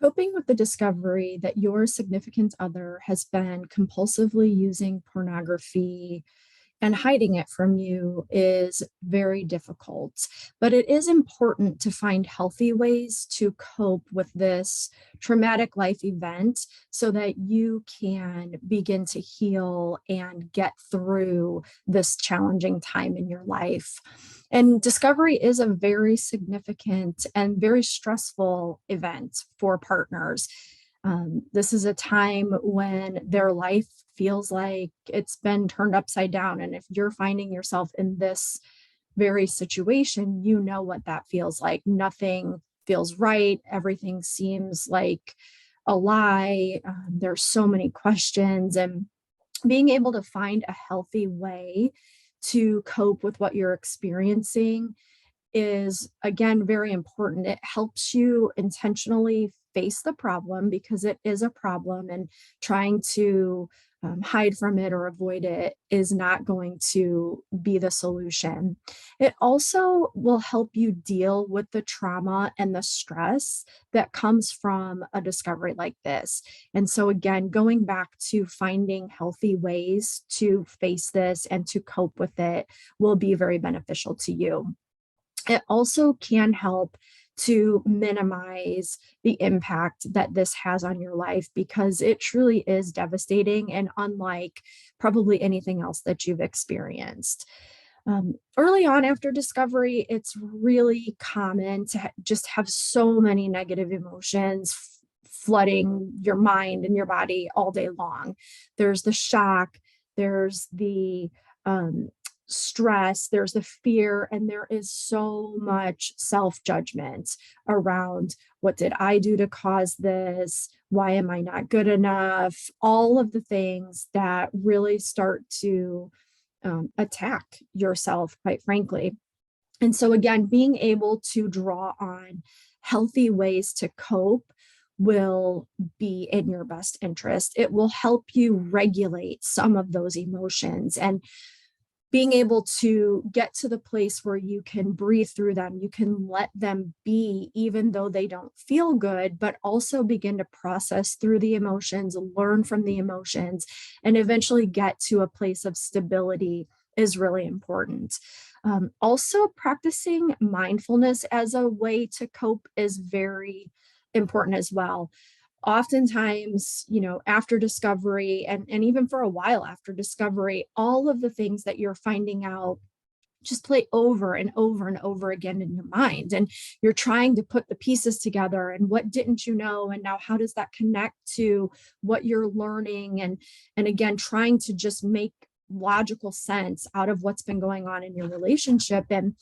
Coping with the discovery that your significant other has been compulsively using pornography and hiding it from you is very difficult. But it is important to find healthy ways to cope with this traumatic life event so that you can begin to heal and get through this challenging time in your life. And discovery is a very significant and very stressful event for partners. This is a time when their life feels like it's been turned upside down. And if you're finding yourself in this very situation, you know what that feels like. Nothing feels right. Everything seems like a lie. There's so many questions, and being able to find a healthy way to cope with what you're experiencing is, again, very important. It helps you intentionally face the problem because it is a problem, and trying to hide from it or avoid it is not going to be the solution. It also will help you deal with the trauma and the stress that comes from a discovery like this. And so, again, going back to finding healthy ways to face this and to cope with it will be very beneficial to you. It also can help to minimize the impact that this has on your life because it truly is devastating and unlike probably anything else that you've experienced. Early on after discovery, it's really common to just have so many negative emotions flooding your mind and your body all day long. There's the shock, there's the um, stress, there's the fear, and there is so much self-judgment around what did I do to cause this? Why am I not good enough? All of the things that really start to attack yourself, quite frankly. And so, again, being able to draw on healthy ways to cope will be in your best interest. It will help you regulate some of those emotions, and being able to get to the place where you can breathe through them, you can let them be, even though they don't feel good, but also begin to process through the emotions, learn from the emotions, and eventually get to a place of stability is really important. Also, practicing mindfulness as a way to cope is very important as well. Oftentimes, after discovery and even for a while after discovery, all of the things that you're finding out just play over and over and over again in your mind. And you're trying to put the pieces together and what didn't you know? And now how does that connect to what you're learning? And again, trying to just make logical sense out of what's been going on in your relationship. And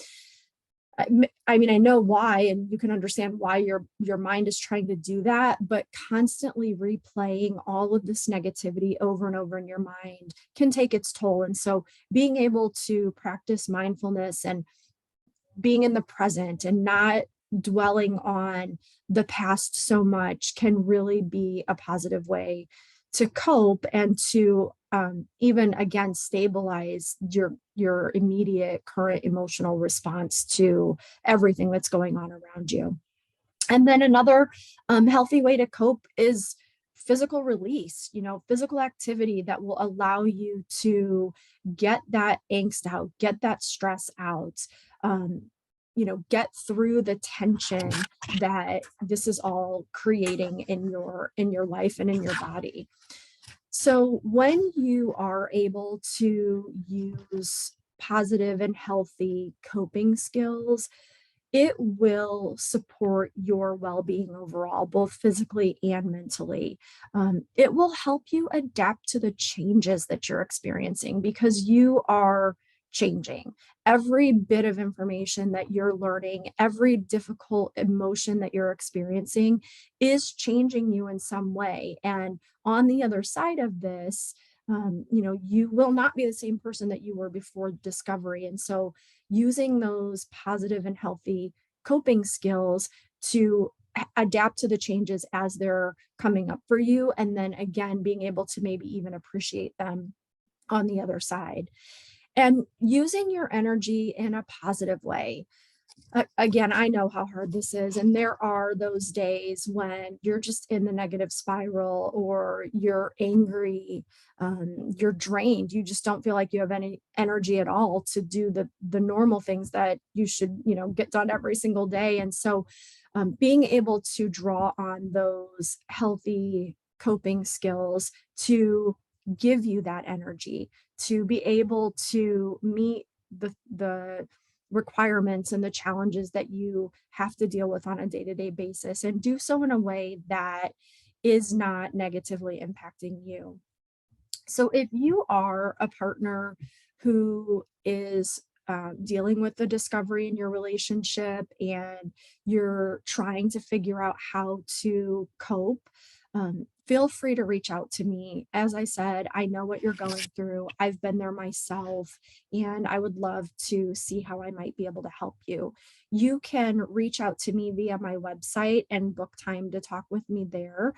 I mean, I know why, and you can understand why your mind is trying to do that, but constantly replaying all of this negativity over and over in your mind can take its toll. And so being able to practice mindfulness and being in the present and not dwelling on the past so much can really be a positive way to cope and to even again stabilize your immediate current emotional response to everything that's going on around you. And then another healthy way to cope is physical release, physical activity that will allow you to get that angst out, get that stress out, get through the tension that this is all creating in your life and in your body. So when you are able to use positive and healthy coping skills, it will support your well-being overall, both physically and mentally. It will help you adapt to the changes that you're experiencing because you are changing. Every bit of information that you're learning, every difficult emotion that you're experiencing is changing you in some way. And on the other side of this, you will not be the same person that you were before discovery. And so using those positive and healthy coping skills to adapt to the changes as they're coming up for you. And then again, being able to maybe even appreciate them on the other side. And using your energy in a positive way. Again, I know how hard this is, and there are those days when you're just in the negative spiral or you're angry, you're drained, you just don't feel like you have any energy at all to do the normal things that you should, get done every single day. And so, being able to draw on those healthy coping skills to give you that energy, to be able to meet the requirements and the challenges that you have to deal with on a day-to-day basis, and do so in a way that is not negatively impacting you. So if you are a partner who is dealing with the discovery in your relationship and you're trying to figure out how to cope, feel free to reach out to me. As I said, I know what you're going through. I've been there myself, and I would love to see how I might be able to help you. You can reach out to me via my website and book time to talk with me there.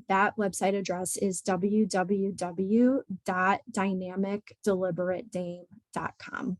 That website address is www.dynamicdeliberategame.com.